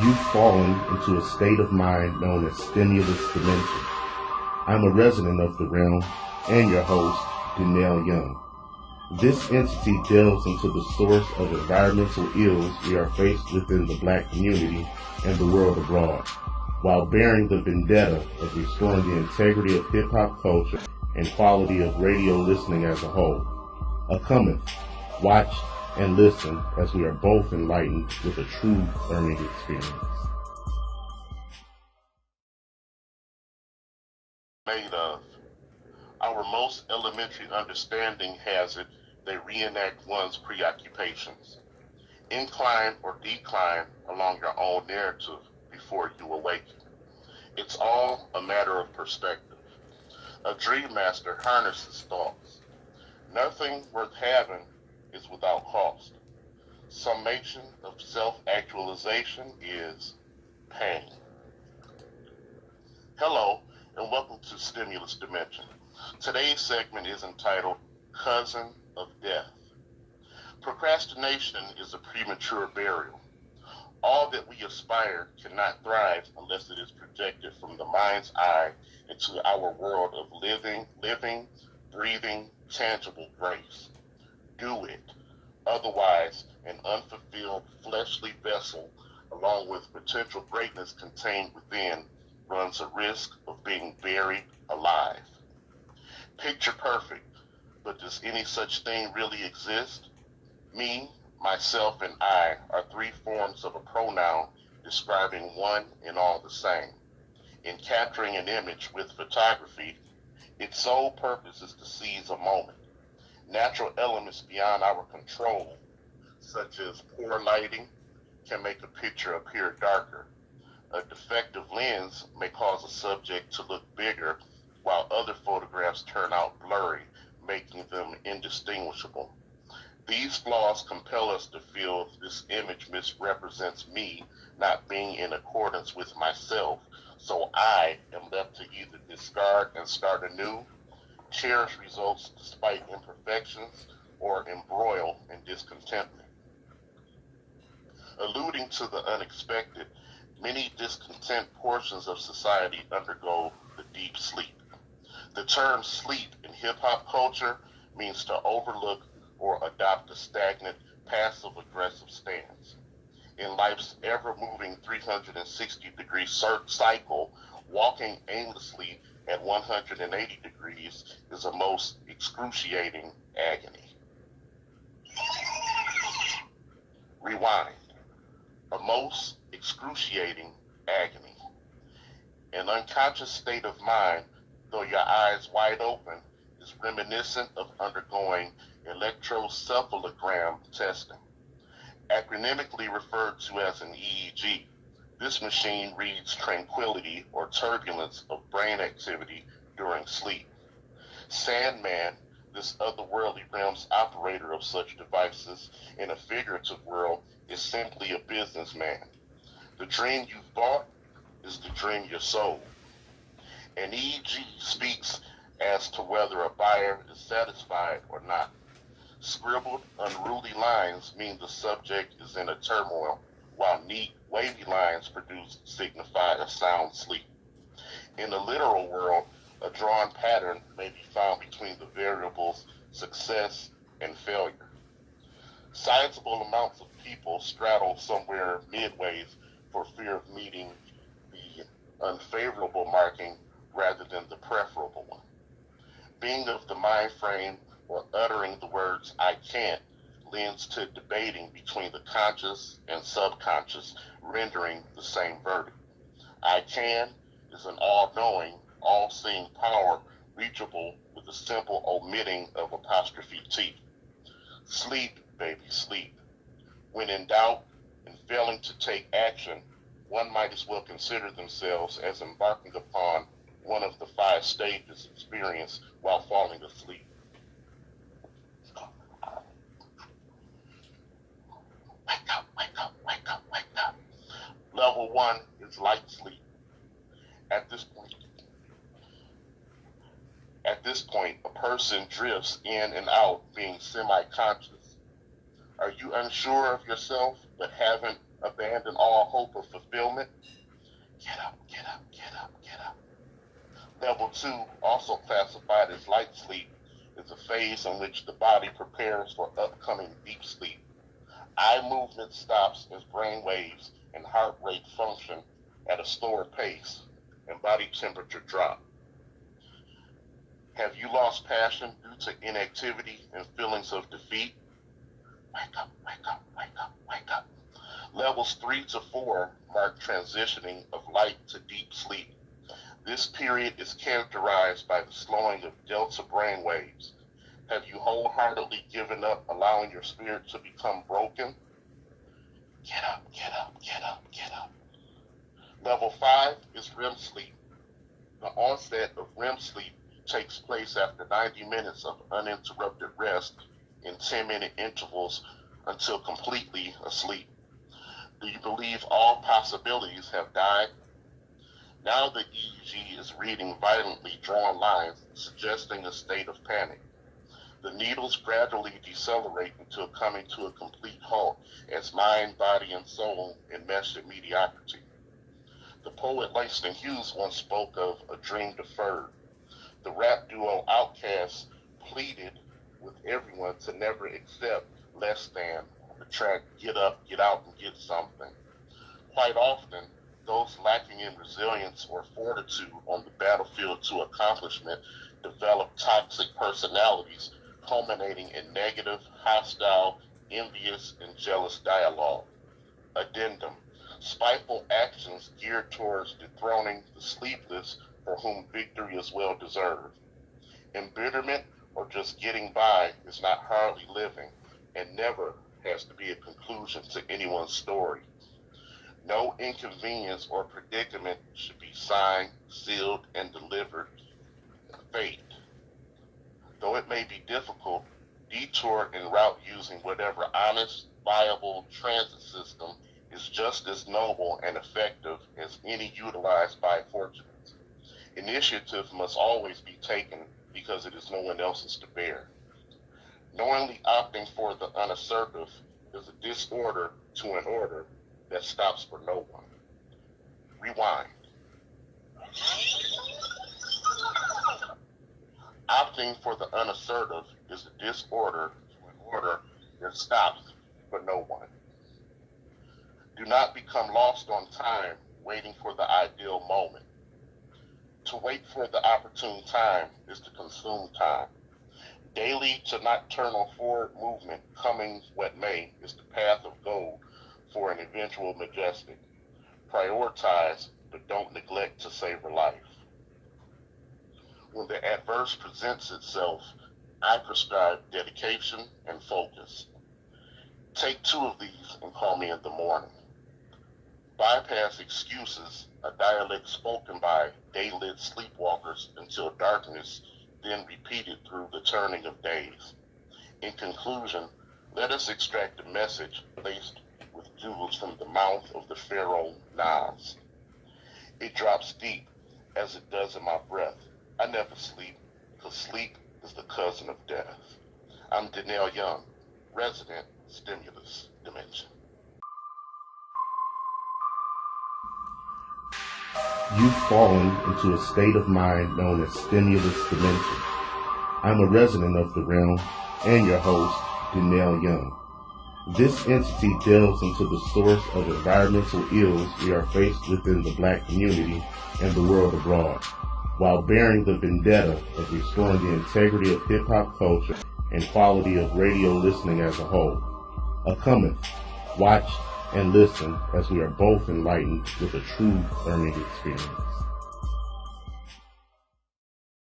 You've fallen into a state of mind known as stimulus dimension. I'm a resident of the realm and your host, Dennell Young. This entity delves into the source of environmental ills we are faced within the black community and the world abroad, while bearing the vendetta of restoring the integrity of hip-hop culture and quality of radio listening as a whole. Cometh, watch, and listen as we are both enlightened with a true learning experience. Made of. Our most elementary understanding has it they reenact one's preoccupations. Incline or decline along your own narrative before you awaken. It's all a matter of perspective. A dream master harnesses thoughts. Nothing worth having is without cost. Summation of self-actualization is pain. Hello, and welcome to Stimulus Dimension. Today's segment is entitled Cousin of Death. Procrastination is a premature burial. All that we aspire cannot thrive unless it is projected from the mind's eye into our world of living, breathing, tangible grace. Do it. Otherwise, an unfulfilled fleshly vessel, along with potential greatness contained within, runs a risk of being buried alive. Picture perfect, but does any such thing really exist? Me, myself, and I are three forms of a pronoun describing one and all the same. In capturing an image with photography, its sole purpose is to seize a moment. Natural elements beyond our control, such as poor lighting, can make a picture appear darker. A defective lens may cause a subject to look bigger, while other photographs turn out blurry, making them indistinguishable. These flaws compel us to feel this image misrepresents me, not being in accordance with myself, so I am left to either discard and start anew, cherish results despite imperfections, or embroil in discontentment. Alluding to the unexpected, many discontent portions of society undergo the deep sleep. The term sleep in hip-hop culture means to overlook or adopt a stagnant, passive-aggressive stance. In life's ever-moving 360-degree cycle, walking aimlessly at 180 degrees is a most excruciating agony. Rewind. A most excruciating agony. An unconscious state of mind, though your eyes wide open, is reminiscent of undergoing electrocephalogram testing. Acronymically referred to as an EEG, this machine reads tranquility or turbulence of brain activity during sleep. Sandman, this otherworldly realm's operator of such devices in a figurative world, is simply a businessman. The dream you've bought is the dream you sold. An EEG speaks as to whether a buyer is satisfied or not. Scribbled, unruly lines mean the subject is in a turmoil, while neat, wavy lines signify a sound sleep. In the literal world, a drawn pattern may be found between the variables success and failure. Sizable amounts of people straddle somewhere midways for fear of meeting the unfavorable marking rather than the preferable one. Being of the mind frame or uttering the words I can't lends to debating between the conscious and subconscious, rendering the same verdict. I can is an all-knowing, all-seeing power reachable with a simple omitting of apostrophe T. Sleep, baby, sleep. When in doubt and failing to take action, one might as well consider themselves as embarking upon one of the 5 stages experienced while falling asleep. Wake up, wake up, wake up, wake up. Level 1 is light sleep. At this point, a person drifts in and out, being semi-conscious. Are you unsure of yourself but haven't abandon all hope of fulfillment? Get up, get up, get up, get up. Level 2, also classified as light sleep, is a phase in which the body prepares for upcoming deep sleep. Eye movement stops as brain waves and heart rate function at a slower pace, and body temperature drop. Have you lost passion due to inactivity and feelings of defeat? Wake up, wake up, wake up, wake up. Levels 3 to 4 mark transitioning of light to deep sleep. This period is characterized by the slowing of delta brain waves. Have you wholeheartedly given up allowing your spirit to become broken? Get up, get up, get up, get up. Level 5 is REM sleep. The onset of REM sleep takes place after 90 minutes of uninterrupted rest in 10-minute intervals until completely asleep. Do you believe all possibilities have died? Now the EEG is reading violently drawn lines, suggesting a state of panic. The needles gradually decelerate until coming to a complete halt as mind, body, and soul enmesh in mediocrity. The poet Langston Hughes once spoke of a dream deferred. The rap duo Outkast pleaded with everyone to never accept less than the track Get Up, Get Out, and Get Something. Quite often, those lacking in resilience or fortitude on the battlefield to accomplishment develop toxic personalities, culminating in negative, hostile, envious, and jealous dialogue. Addendum: spiteful actions geared towards dethroning the sleepless for whom victory is well deserved. Embitterment or just getting by is not hardly living and never has to be a conclusion to anyone's story. No inconvenience or predicament should be signed, sealed, and delivered fate. Though it may be difficult, detour en route using whatever honest, viable transit system is just as noble and effective as any utilized by fortunate. Initiative must always be taken because it is no one else's to bear. Knowingly opting for the unassertive is a disorder to an order that stops for no one. Rewind. Opting for the unassertive is a disorder to an order that stops for no one. Do not become lost on time waiting for the ideal moment. To wait for the opportune time is to consume time. Daily to nocturnal forward movement, coming what may, is the path of gold for an eventual majestic. Prioritize, but don't neglect to savor life. When the adverse presents itself, I prescribe dedication and focus. Take 2 of these and call me in the morning. Bypass excuses, a dialect spoken by day-lit sleepwalkers until darkness, then repeated through the turning of days. In conclusion, let us extract a message laced with jewels from the mouth of the pharaoh Nas. It drops deep, as it does in my breath. I never sleep, because sleep is the cousin of death. I'm Dennell Young, resident stimulus dimension. You've fallen into a state of mind known as stimulus dimension. I'm a resident of the realm and your host, Dennell Young. This entity delves into the source of environmental ills we are faced within the Black community and the world abroad, while bearing the vendetta of restoring the integrity of hip-hop culture and quality of radio listening as a whole. Cometh, watch, and listen as we are both enlightened with a true learning experience.